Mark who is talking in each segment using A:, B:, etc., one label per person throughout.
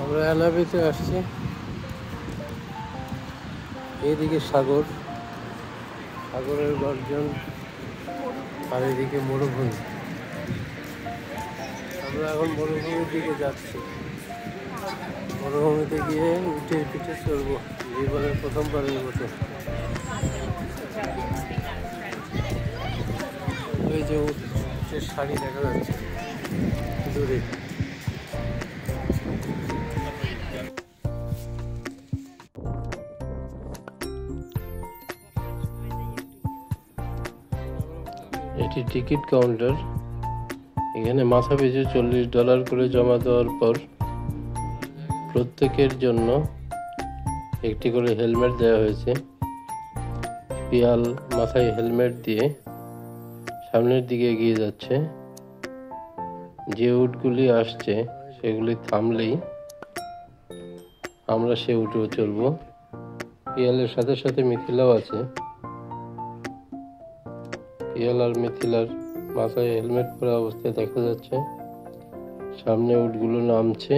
A: আমরা এনাবিতে আসছি। এইদিকে সাগর, সাগরের গর্জন, আর এদিকে মরুভূমি। আমরা এখন মরুভূমির দিকে যাচ্ছি। মরুভূমিতে গিয়ে উঠে পিঠে চড়বো জীবনের প্রথমবারের মতো। ওই যে উঠের শাড়ি দেখা যাচ্ছে দূরে। এটি টিকিট কাউন্টার। এখানে মাথা পিছু $40 করে জমা দেওয়ার পর প্রত্যেকের জন্য একটি করে হেলমেট দেওয়া হয়েছে। পিয়াল মাথায় হেলমেট দিয়ে সামনের দিকে এগিয়ে যাচ্ছে। যে উটগুলি আসছে সেগুলি থামলেই আমরা সে উটেও চড়ব। পিয়ালের সাথে সাথে মিথিলাও আছে। পিয়াল আর মিথিলার মাথায় হেলমেট পরা অবস্থায় দেখা যাচ্ছে। সামনে উটগুলো নামছে।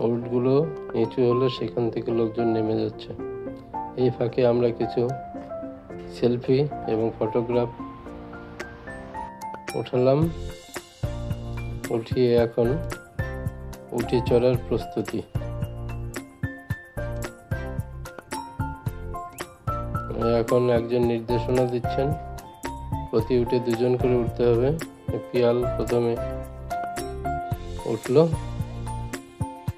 A: উটগুলো নিচু হলে সেখান থেকে লোকজন নেমে যাচ্ছে। এই ফাঁকে আমরা কিছু সেলফি এবং ফটোগ্রাফ উঠালাম। উঠিয়ে এখন উঠে চড়ার প্রস্তুতি। এখন একজন নির্দেশনা দিচ্ছেন, প্রতি উঠে 2 জন করে উঠতে হবে। পিয়াল প্রথমে উঠলো,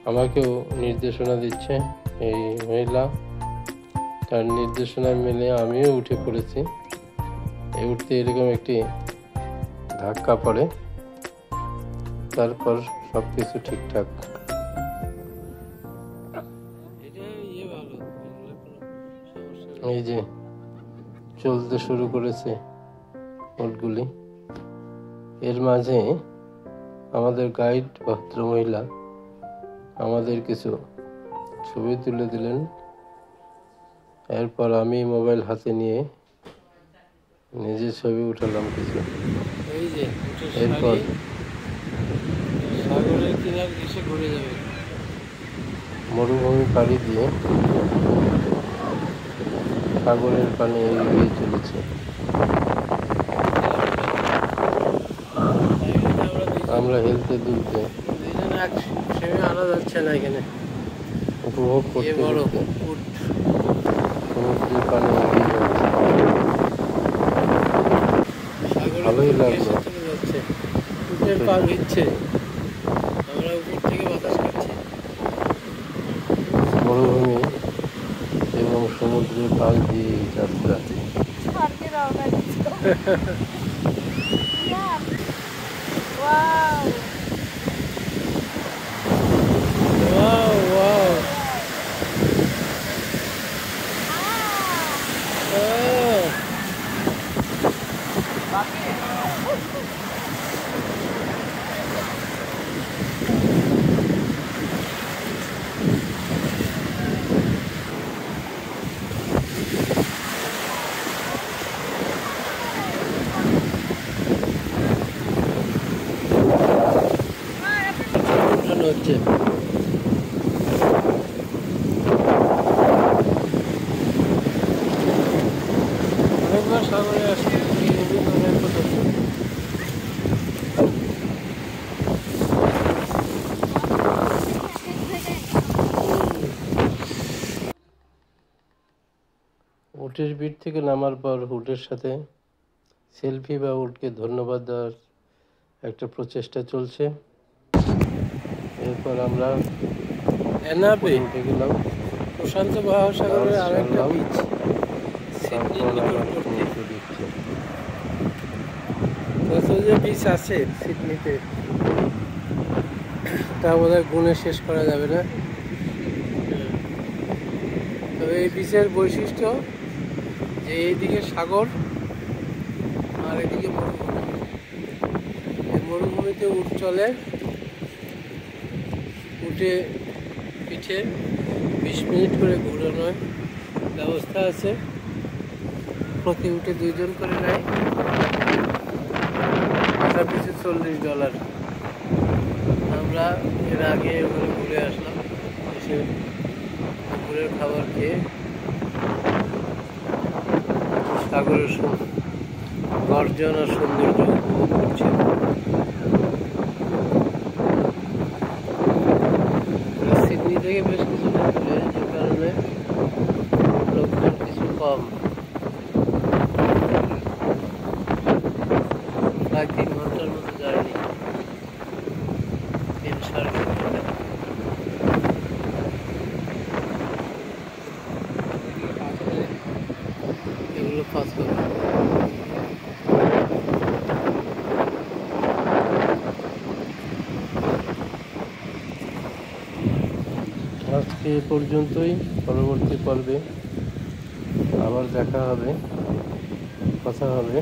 A: আমাকেও নির্দেশনা দিচ্ছে এই মহিলা। তার নির্দেশনা মেনে আমিও উঠে পড়েছি। এই উঠতে এরকম একটি ধাক্কা পড়ে, তারপর সবকিছু ঠিকঠাক। এই যে চলতে শুরু করেছে উটগুলি। এর মাঝে আমাদের গাইড ভদ্রমহিলা আমাদের কিছু ছবি তুলে দিলেন। এরপর আমি মোবাইল হাতে নিয়ে নিজে ছবি উঠালাম কিছু। এই যে এরপর সাগরের কিনার ঘেঁষে ঘুরে যাবে। মরুভূমি পাড়ি দিয়ে সাগরের পানি এগিয়ে চলেছে। আমরা হেলতে দুলতে আনা যাচ্ছে না, এখানে উপভোগ করতে সমুদ্রের পানি এগিয়ে যাচ্ছে। ভালোই লাগলো। উটের পা ভিজছে, আমরা উপর থেকে বাতাস খাচ্ছি। মরুভূমি এবং সমুদ্রের পাশ দিয়ে যাত্রা। হচ্ছে অনেকবার সাগরে আসছে। উটের পিঠ থেকে নামার পর উটের সাথে সেলফি বা উটকে ধন্যবাদ দেওয়ার একটা প্রচেষ্টা চলছে। এরপর আমরা এনাবে উঠে গেলাম প্রশান্ত মহাসাগরের আরেকটা বিচ। কত যে বিচ আছে সিডনিতে তা বোধহয় গুণে শেষ করা যাবে না। তবে এই বিচের বৈশিষ্ট্য যে এইদিকে সাগর আর এদিকে মরুভূমি। এই মরুভূমিতে উট চলে। উটে পিঠে 20 মিনিট করে ঘোরানোর ব্যবস্থা আছে। প্রতি উঠে 2 জন করে নেয়। মাথা পিছু $40। আমরা এর আগে ওখানে ঘুরে আসলাম, এসে দুপুরের খাবার খেয়ে সাগরের গর্জন আর সৌন্দর্য উপভোগ করছি। সিডনি থেকে বেশ কিছুটা দূরে, যে কারণে লোকজন কিছু কম। প্রায় 3 ঘন্টার মতো জার্নি, 3-3.5 ঘন্টা। এগুলো পাথর। আজকে এ পর্যন্তই। পরবর্তী পর্বে আবার দেখা হবে, কথা হবে।